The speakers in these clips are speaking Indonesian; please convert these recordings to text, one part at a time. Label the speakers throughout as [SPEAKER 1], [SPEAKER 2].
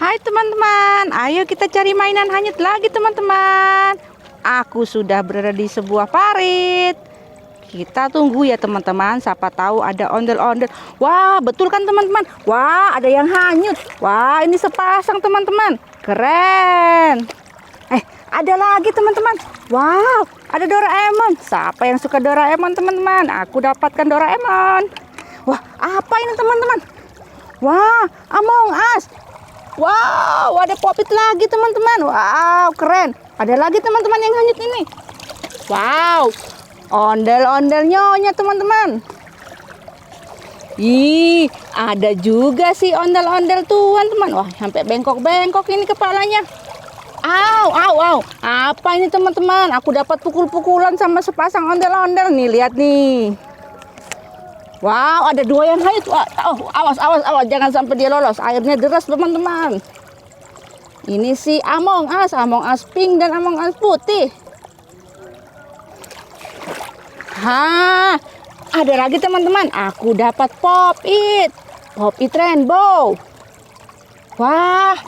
[SPEAKER 1] Hai teman-teman, ayo kita cari mainan hanyut lagi teman-teman. Aku sudah berada di sebuah parit. Kita tunggu ya teman-teman, siapa tahu ada ondel-ondel. Wah, betul kan teman-teman? Wah, ada yang hanyut. Wah, ini sepasang teman-teman. Keren. Ada lagi teman-teman. Wow, ada Doraemon. Siapa yang suka Doraemon teman-teman? Aku dapatkan Doraemon. Wah, apa ini teman-teman? Wah, Among Us. Wow, ada Pop-It lagi teman-teman. Wow, keren. Ada lagi teman-teman yang hanyut ini. Wow, ondel-ondel nyonya teman-teman. Ih, ada juga sih ondel-ondel tuan teman. Wah, sampai bengkok-bengkok ini kepalanya. Au. Apa ini teman-teman? Aku dapat pukul-pukulan sama sepasang ondel-ondel nih. Lihat nih. Wow, ada dua yang hanyut. Wah, awas, jangan sampai dia lolos. Airnya deras teman-teman. Ini si Among Us pink dan Among Us putih. Ada lagi teman-teman. Aku dapat Pop-It rainbow. Wah,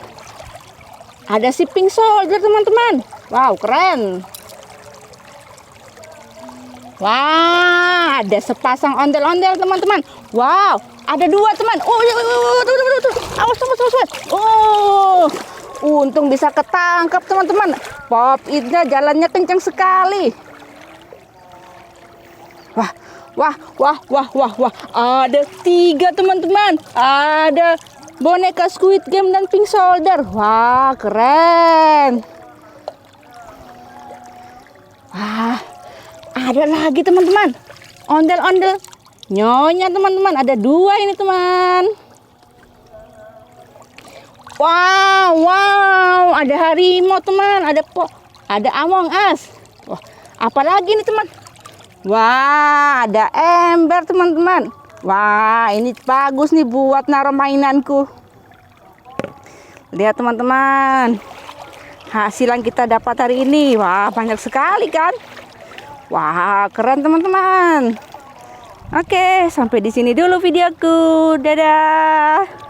[SPEAKER 1] ada si pink soldier teman-teman. Wow, keren. Wah, ada sepasang ondel-ondel teman-teman. Wow, ada dua teman. Tuh. Awas. Untung bisa ketangkap teman-teman. Pop-It-nya jalannya kencang sekali. Wah. Ada tiga teman-teman. Ada boneka Squid Game dan pink soldier. Wah, keren. Wah, ada lagi teman-teman. Ondel-ondel nyonya teman-teman. Ada dua ini teman. Wow. Ada harimau teman. Ada Among Us. Wah, apalagi ini teman. Wah, ada ember teman-teman. Wah, ini bagus nih buat naruh mainanku. Lihat teman-teman. Hasil yang kita dapat hari ini. Wah, banyak sekali kan? Wah, keren teman-teman. Oke, sampai di sini dulu videoku. Dadah.